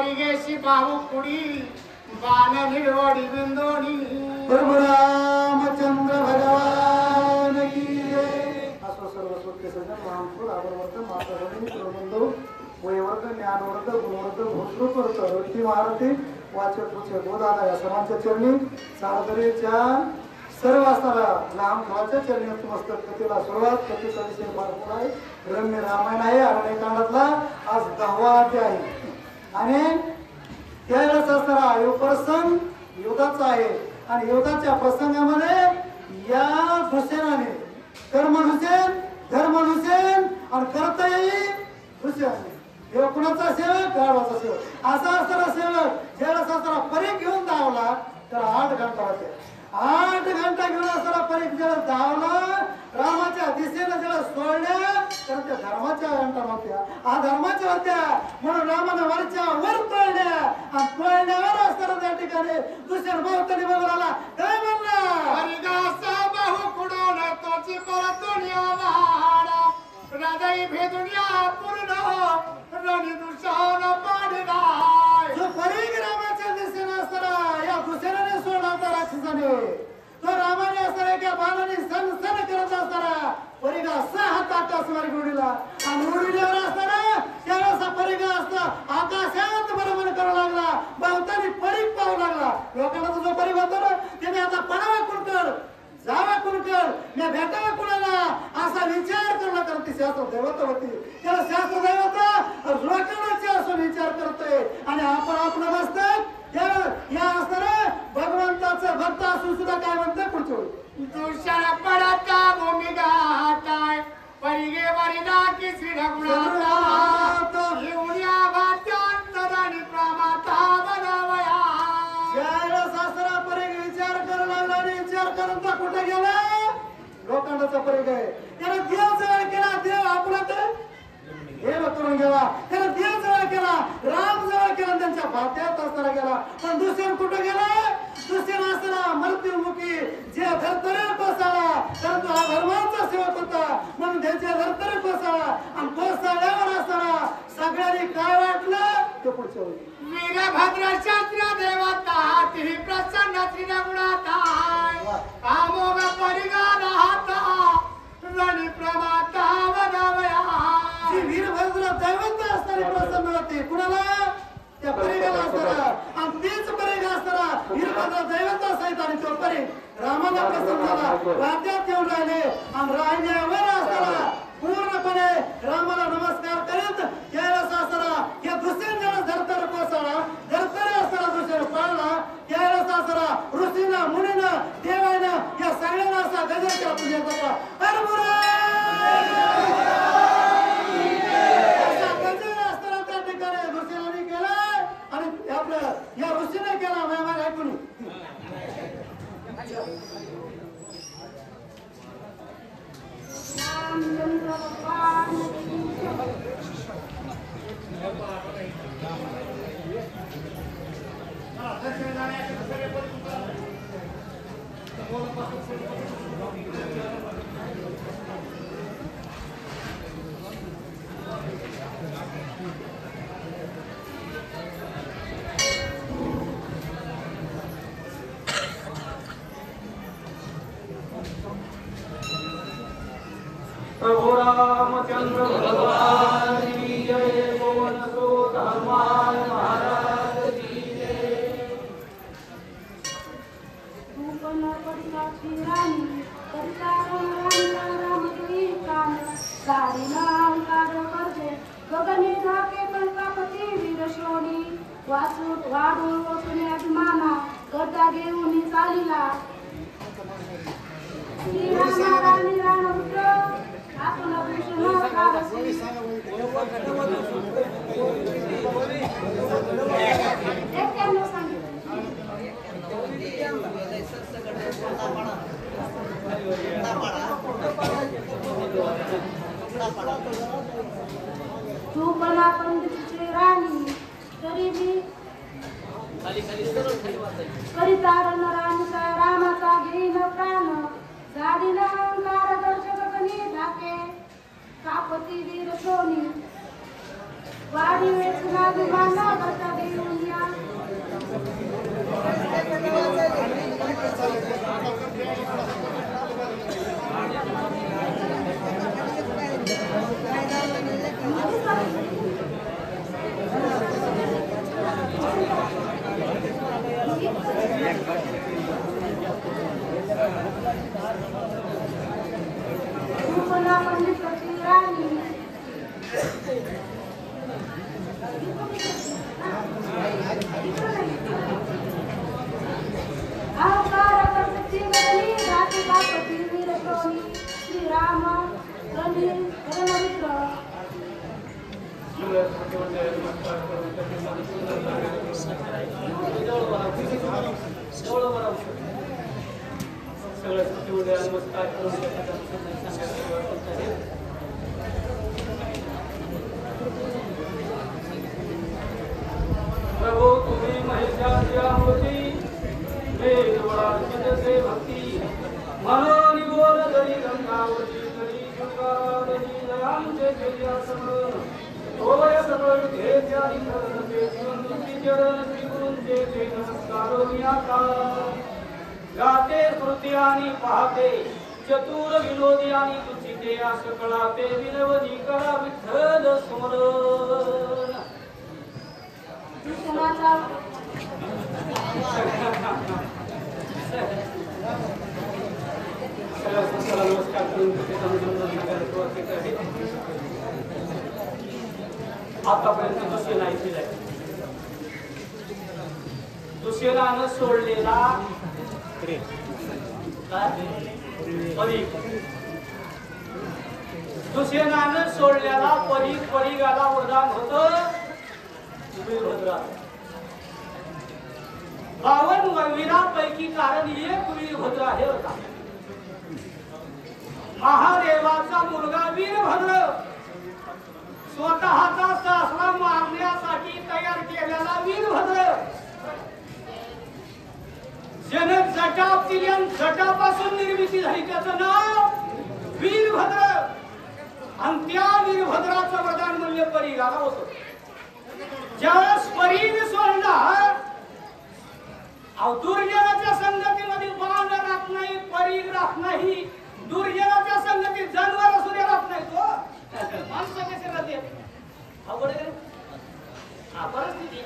परिगेशी बाहू कुडी बाण निळवडी बिंदोणी प्रभू रामचंद्र भगवान की जय. असो सर्व सत्य सज्जन महापुर आवर्तन मातावरील प्रबंधो वयवर्ग ज्ञानवर्ग गुणवर्ग भूषृतवर्ग वृत्ती महारथी वाचक पुचे गोदादा या सर्वांच्या चरणी सारदरेच्या सर्व असणारा लहान मुलाच्या चरणी मस्तक कथेला सुरुवात. कथेचा विषय भरपूर आहे. रम्य रामायण आहे. अरण्यकांडातला आज 10वा अध्याय आहे आणि त्यावेळेस असणारा यो प्रसंग युद्धाचा आहे आणि युद्धाच्या प्रसंगामध्ये या हुसेनाने कर्म हुसेन धर्म हुसेन आणि कर्तव्य हुसेन हे कुणाचा सेवक गाढवाचा सेवक असा असणारा सेवक ज्यावेळेस असणारा परीख घेऊन धावला तर 8 घंटा होते. 8 घंटा घेऊन असणारा परीख ज्यावेळेस धावला रामाच्या दिशेनं ज्यावेळेस सोडल्या तर त्या धर्माच्या घंटा नव्हत्या अधर्माच्या होत्या म्हणून रामानं वरच्या वर तोडल्या आणि तोडल्यावर असणारा त्या ठिकाणी दुसऱ्या बहुतरी बघून आला काय म्हणला परिगासा बाहू कुडून तोची परतून आला हृदय भेदुनिया पूर्ण रणी दुशान पाडलाय. जो परीख रामाच्या दिशेनं असणारा या दुसऱ्याने सोडला होता राक्षसाने तो रामाने असणारा एका बाणाने सन करत असणारा परीगा 6 ताटास वर उडीला आणि उडील्यावर असताना त्यावेळेस परीगा असता आकाशात बरोबर करू लागला बहुतांनी परीख पाहू लागला. लोकांना जो परीख होता ना त्याने आता पडावा कुणकड जावा कुणकड मी भेटावा कुणाला असा विचार करणं करते शास्त्र दैवत होती. त्याला शास्त्र दैवत लोकांना असं विचार करतोय आणि आपण मस्तक या असणारा भगवंताचं भक्त असून सुद्धा काय म्हणतोय पुढच्या दुष्ण पडता भूमिका हाताय परिगे वरिदा की श्री रघुनाथा येऊया वाचांतराणी प्रमाता बनावया. ज्यावेळेस असणारा परीग विचार करायला लागला आणि विचार करून तो कुठे गेला लोखंडाचा परीग आहे. त्याला देव जवळ केला देव आपलात देव करून गेला त्याला देव जवळ केला राम जवळ केला त्यांच्या भात्यात असताना गेला पण दुसऱ्या कुठे गेला दुसऱ्या असताना मृत्युमुखी जे धरतरे कोसळला तर तो हा धर्माचा सेवक होता म्हणून त्याच्या धरतरे कोसळला आणि कोसळल्यावर असताना सगळ्यांनी काय वाटलं ते पुढच्या होईल. वीरभद्र क्षत्रिय देवता ती प्रसन्न त्रिगुणाता अमोघ परिगा राहता रणी प्रमाता बनावया. जी वीरभद्र दैवत असणारी प्रसन्न होती कुणाला त्या परीगाला असणारा आणि तीच परीग असणारा वीरभद्र दैवत असायचा आणि तो परीग रामाला प्रसन्न झाला राज्यात येऊन राहिले आणि राहिल्यावर असणारा पूर्णपणे रामाला नमस्कार करीत त्यावेळेस असणारा या दुसऱ्या ज्याला धरतर कोसळला धरतर असणारा दुसऱ्या पाळला त्यावेळेस असणारा ऋषीनं मुनीनं देवानं या सगळ्यांना असा गजर केला पूजेचा या ऋषीने केला माग ऐकून प्रभु रामचंद्र भगवान की जय. पवन सुत हनुमान महाराज की जय. गगनी धाके पंकापती वीरश्रोणी वाचूट वाढू वसुने अभिमाना गदा घेऊन चालिला श्रीरामाराणी राणपुत्र आपण कृष्ण कारसी एक्क्याण्णव सांगितलं तू पण पंडितची राणी तरी मी करितारण राणीचा रामाचा घेईन प्राण गाडीन अहंकार दर्शक गणी धाके कापती वीर सोनी वारी वेचना विमाना बता घेऊन या पंडित राणी श्री राम रणमित्र प्रभो तुम्ही महिषाच्या होती वेदवाचितसे भक्ती मनोनी बोल जरी गंगावती जरी शुकारावती जयांचे जयासमन होय सकळ घेत्यानी धरते जीवनची चरण श्रीगुरूंचे ते नमस्कारो मी आता गाते स्मृती आणि पाहते चतुर विनोदी आणि तुचिते असं कळाते विनवनी करा विठ्ठल स्मरण कृष्णाचा नमस्कार आतापर्यंत दुसऱ्यानं सोडलेला दुसऱ्यानं सोडलेला परिगाला वरदान होत वीरभद्रा 52 वीरांपैकी कारण एक वीरभद्र हे होता महादेवाचा मुलगा वीरभद्र स्वतःचा सासरा मारण्यासाठी तयार केलेला वीरभद्र ज्याने जटाप दिली आणि जटापासून निर्मिती झाली त्याचं नाव वीरभद्र आणि त्या वीरभद्राचं वरदान म्हणजे परिगाला होतं ज्यावेळेस परीग सोडला दुर्जनाच्या संगतीमध्ये बाण राहत नाही परीग राहत नाही दुर्जनाच्या संगतीत जनावर सुद्धा राहत नाही तो माणसं कसे राहते अवघड आहे हा परिस्थिती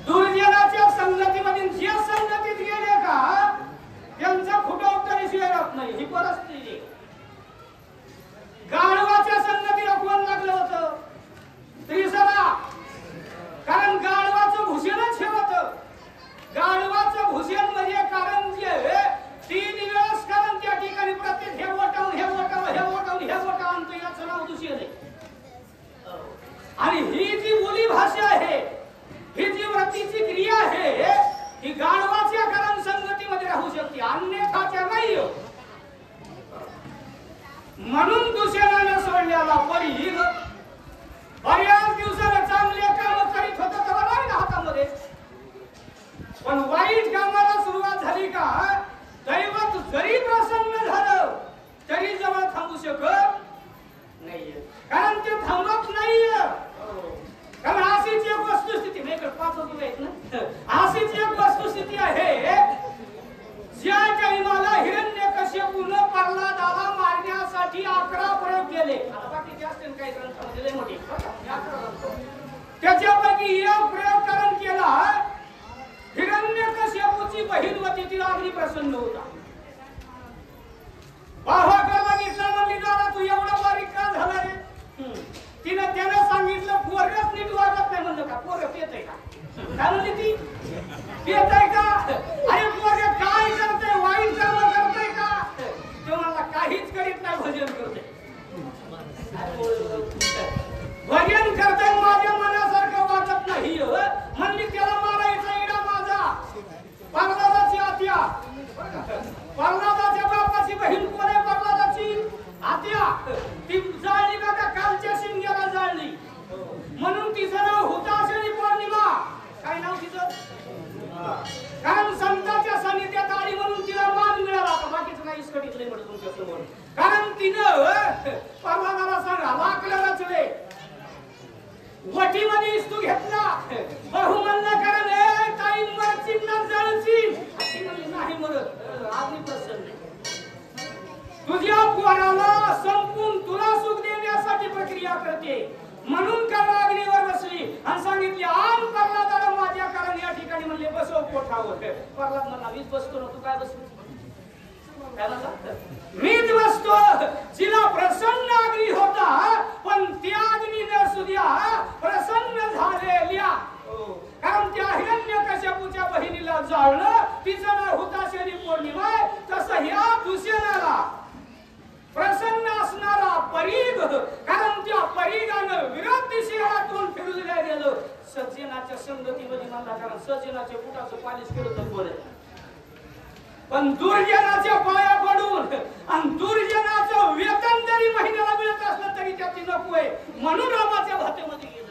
दुर्जनाच्या संगतीमध्ये जे संगतीत गेले का त्यांचा फुटाव तरी शिवाय राहत नाही ही परिस्थिती गाढवाच्या संगतीला कोण लागलं होतं त्रिसरा कारण गाढवाचं भूषणच हे होतं गाढवाचं भूषण म्हणजे कारण जे 3 दिवस कारण त्या ठिकाणी प्रत्येक हे वटावून हे वटावून हे वटावून हे वटावून तो याचं नाव दूषण आहे आणि ही जी बोली भाषा आहे ही जी वृत्तीची क्रिया आहे ही गाढवाच्या कारण संगतीमध्ये राहू शकते अन्यथाच्या नाही म्हणून दुसऱ्यानं सोडलेला परीग बऱ्याच दिवसाला चांगले काम करीत होता तेव्हा नाही ना हातामध्ये पण वाईट कामाला सुरुवात झाली का दैवत जरी प्रसन्न झालं तरी जवळ थांबू शकत नाहीये कारण ते थांबत नाहीये कारण अशीच एक वस्तुस्थिती नाही 5 रुपये आहेत ना अशीच एक वस्तुस्थिती आहे ज्या टाइमाला हिरण्यकश्यपूने प्रल्हादाला मारण्यासाठी 11 प्रयोग केले आता बाकीचे असतील काही ग्रंथामध्ये लय मोठे त्याच्यापैकी एक प्रयोग करून केला हिरण्यकश्यपूची बहीण होती तिला अगदी प्रसन्न होता बाबाकडे बघितलं म्हणली दादा तू एवढा बारीक का झाला रे त्यानं सांगितलं पोरगच नीट वागत नाही म्हणलं का पोरग पेतय का काय म्हणली ती पेतय का अरे पोरग काय करते वाईट काम करते का तो मला काहीच करीत नाही भजन करते भजन करते माझ्या मनासारखं वागत नाही म्हणली त्याला मारायचा इडा माझा प्रल्हादाची आत्या प्रल्हादाच्या बापाची बहीण कोण आहे प्रल्हादाची आत्या ती जाळली का कालच्या शिंग्याला जाळली म्हणून तिचं नाव हुताशनी पौर्णिमा काय नाव तिचं कारण संतांच्या सानिध्यात आली म्हणून तिला मान मिळाला का बाकीचं नाही इसकटीतले म्हणून तुमच्या समोर कारण तिनं प्रल्हादाला सांगा लाकलं रचले वटीमध्ये तू घेतला बहु म्हणला कारण ताई मरची ना जळची ती म्हणजे नाही मरत आधी प्रसन्न तुझ्या पोराला संपून तुला सुख देण्यासाठी प्रक्रिया करते म्हणून कर्णाग्नीवर बसली आणि सांगितले आम प्रल्हादाला माझ्या कारण या ठिकाणी म्हणले बसव कोठावर प्रल्हाद म्हणला मीच बसतो ना तू काय बसतो मीच बसतो जिला प्रसन्न अग्नी होता पण त्या अग्नीने सुद्धा प्रसन्न झालेल्या कारण त्या हिरण्यकश्यपूच्या बहिणीला जाळलं तिचं नाव हुताशनी पौर्णिमा तसं ह्या दुसऱ्याला प्रसन्न असणारा परीघ कारण त्या परीघानं विरोध दिशेला तोंड फिरवल्या गेलं सज्जनाच्या संगतीमध्ये म्हणला कारण सज्जनाच्या पोटाचं पालिश केलं तर बरं पण दुर्जनाच्या पाया पडून आणि दुर्जनाचं वेतन जरी महिन्याला मिळत असलं तरी त्याची नको आहे म्हणून रामाच्या भातेमध्ये गेलं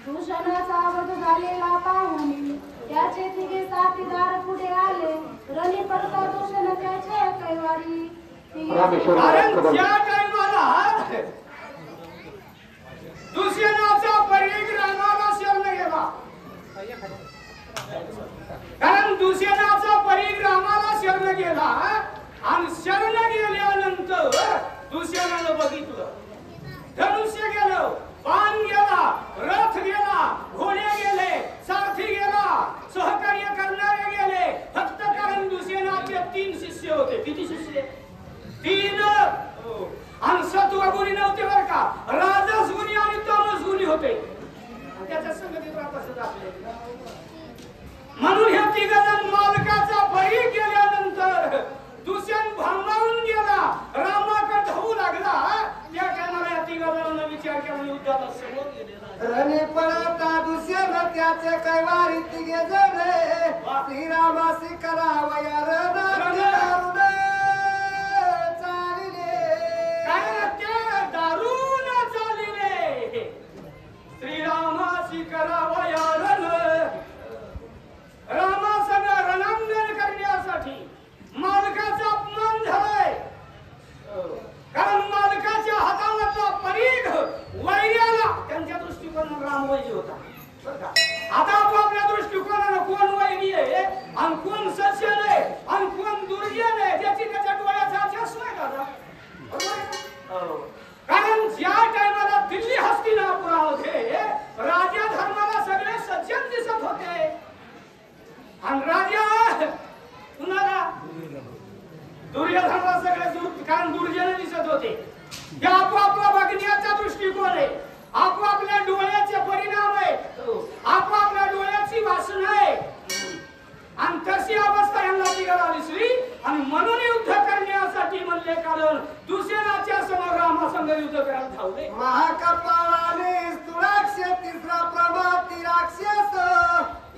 दूषणाचा वध झालेला पाहुणी त्याचे तिघे साथीदार पुढे आले रणी पडता दूषण त्याचे कैवारी कारण त्या टाइमाला दुष्यनाचा परीघ रामाला शरण गेला कारण दुष्यनाचा परीघ रामाला शरण गेला आणि शरण गेल्यानंतर दुष्यनानं बघितलं धनुष्य गेलं बाण गेला रथ गेला घोडे गेले सारथी गेला सहकार्य करणारे गेले फक्त कारण दुष्यनाचे 3 शिष्य होते किती शिष्य 3 आणि सत्वगुणी नव्हते बर का राजस गुणी आणि तमस गुणी होते त्याच्या संगतीत राहत आपले म्हणून हे तिघजण मालकाचा बळी गेल्यानंतर दुष्यंत भांबावून गेला रामाकडे धावू लागला त्या टायमाला या तिघजणांना विचार केला युद्धाला समोर गेले रणी पडता दुष्यंत त्याचे कैवारी तिघे जण श्रीरामासी करावया श्रीरामासी करावया रामासंग रणांगण करण्यासाठी मालकाचा अपमान झालाय कारण मालकाच्या हातामधला परीघ वैर्याला त्यांच्या दृष्टिकोनातून राम वैरी होता आता आपल्या दृष्टिकोनानं कोण वैरी आहे आणि कोण सज्जन आहे आणि कोण दुर्जन आहे त्याची त्याच्या डोळ्याचा चष्मा आहे दादा कारण ज्या टायमाला दिल्ली हस्तिनापुरामध्ये राजा धर्माला सगळे सज्जन दिसत होते आणि राजा कुणाला दुर्योधनाला सगळे कारण दुर्जन दिसत होते हे आपोआपला बघण्याचा दृष्टिकोन आहे आपोआपल्या डोळ्याचे परिणाम आहे आपोआपल्या डोळ्याची वासना आहे आणि तशी अवस्था यांना तिघाला दिसली आणि म्हणून युद्ध करण्यासाठी म्हणले कारण दुसऱ्याच्या समोर रामासंग युद्ध करायला धावले महाकपाळाने स्तुराक्ष तिसरा प्रभाती राक्षस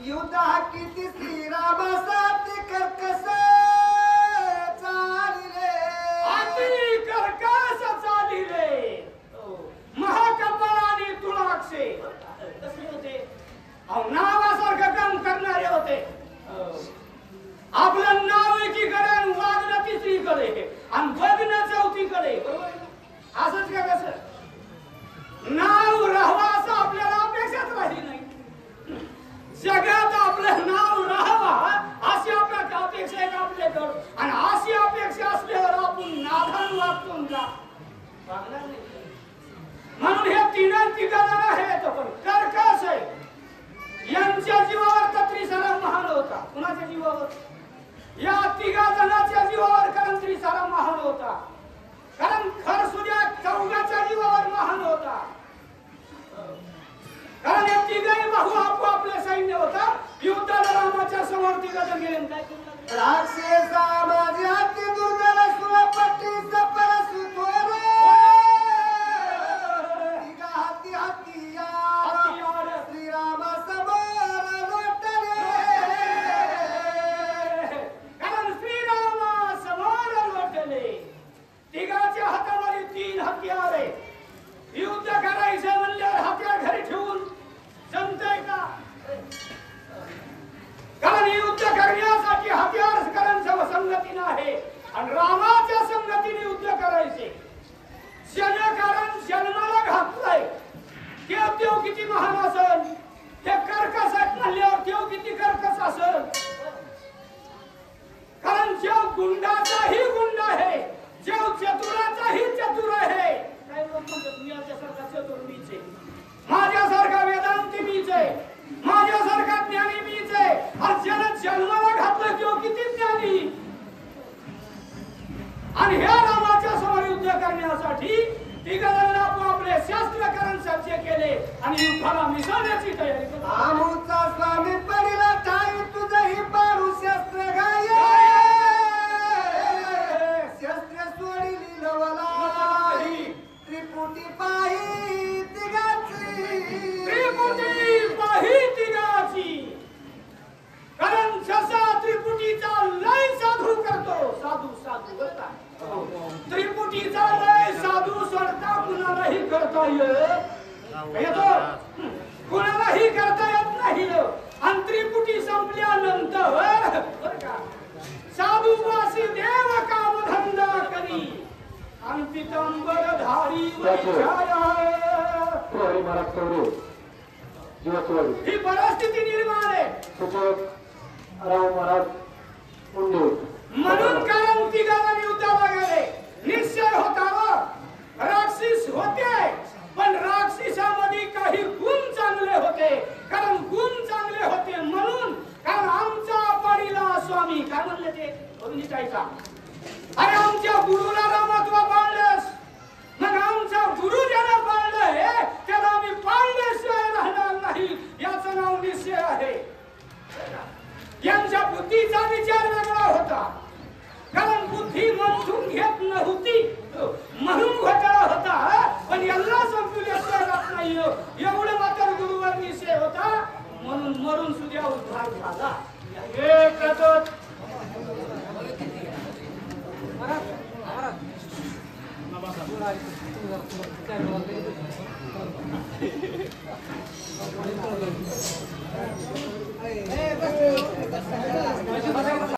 युद्ध किती श्रीरामासाठी कर्कश चालिले अति कर्कश चालिले महाकपाळाने तुळाक्षे कसे होते नावासारखं काम करणारे होते आपलं नाव एकीकडे वागणं तिसरीकडे आणि बघणं चौथीकडे असंच का कसं नाव राहावं असं आपल्याला अपेक्षाच राहिली नाही जगात आपलं नाव राहावं अशी आपल्या अपेक्षा आहे आपल्याकडं आणि अशी अपेक्षा असल्यावर आपण नादान वागतो म्हणून हे तिघजण आहेत पण कर्कश आहे यांच्या जीवावर तर त्रिसारा महान होता कुणाच्या जीवावर या तिघजणाच्या जीवावर कारण त्रिसारा महान होता कारण खरसुद्या चौघाच्या जीवावर महान होता कारण हे तिघही भाऊ आपोआपले सैन्य होता युद्धाला रामाच्या समोर तिघजण गेले काय राक्षसा माझ्या हाती दुर्धर सुरपट्टी सपर सुथोर तिघा हाती हत्यार श्रीराम समोर लोटले कारण श्रीराम समोर लोटले तिघाच्या हातामध्ये 3 हत्यार आहे युद्ध करायचं म्हणल्यावर हत्यार घरी ठेवून जमतंय का कारण युद्ध करण्यासाठी हत्यार करांचं संगतीनं आहे आणि रामाच्या संगतीने युद्ध करायचे कारण जन्माला घातलंय ते किती महान असेल, हे कर्कश आहेत म्हणल्यावर देव किती कर्कश असेल. कारण जेव गुंडाचाही गुंड आहे, जेव चतुराचाही चतुर आहे. काही लोक म्हणतात मी याच्यासारखा चतुर मीच आहे, माझ्यासारखा वेदांती मीच आहे, माझ्यासारखा ज्ञानी मीच आहे. आणि ज्यानं जन्माला घातलं तो किती ज्ञानी. आणि ह्या रामाच्या समोर युद्ध करण्यासाठी तिघांना आपले शस्त्रकरण सज्ज केले आणि युद्धाला मिसळण्याची तयारी केली. आमचा स्वामी पडला ठाई तुझही पारू शस्त्र गाय, शस्त्र सोडिली लवलाई, त्रिपुटी पाही तिघाची, त्रिपुटी पाही तिघाची. कारण जसा त्रिपुटीचा लय साधू करतो, साधू साधू करता, त्रिपुटीचा लय साधू सोडता कुणालाही करता येतो, कुणालाही करता येत नाही. आणि त्रिपुटी संपल्यानंतर बरं का साधू वासी देव काम धंदा करी आणि पितांबर धारी ही परिस्थिती निर्माण आहे. म्हणून कारण तिघांना युद्धाला गेले. निश्चय होता राक्षस होते, पण राक्षसामध्ये काही गुण चांगले होते. कारण गुण चांगले होते म्हणून, कारण आमचा पाडीला स्वामी काय म्हणले ते अग्निचायचा, अरे आमच्या गुरुला रामत्व पाळलंस, मग आमचा गुरु ज्याला पाळलंय त्याला आम्ही पाळल्याशिवाय राहणार नाही, याचं नाव निश्चय आहे. यांच्या बुद्धीचा विचार वेगळा होता, कारण बुद्धी मंथून घेत नव्हती म्हणून घोटाळा होता. पण यांना समजून येत नाही एवढं मात्र गुरुवर निश्चय होता, म्हणून मरून सुद्धा उद्धार झाला. एक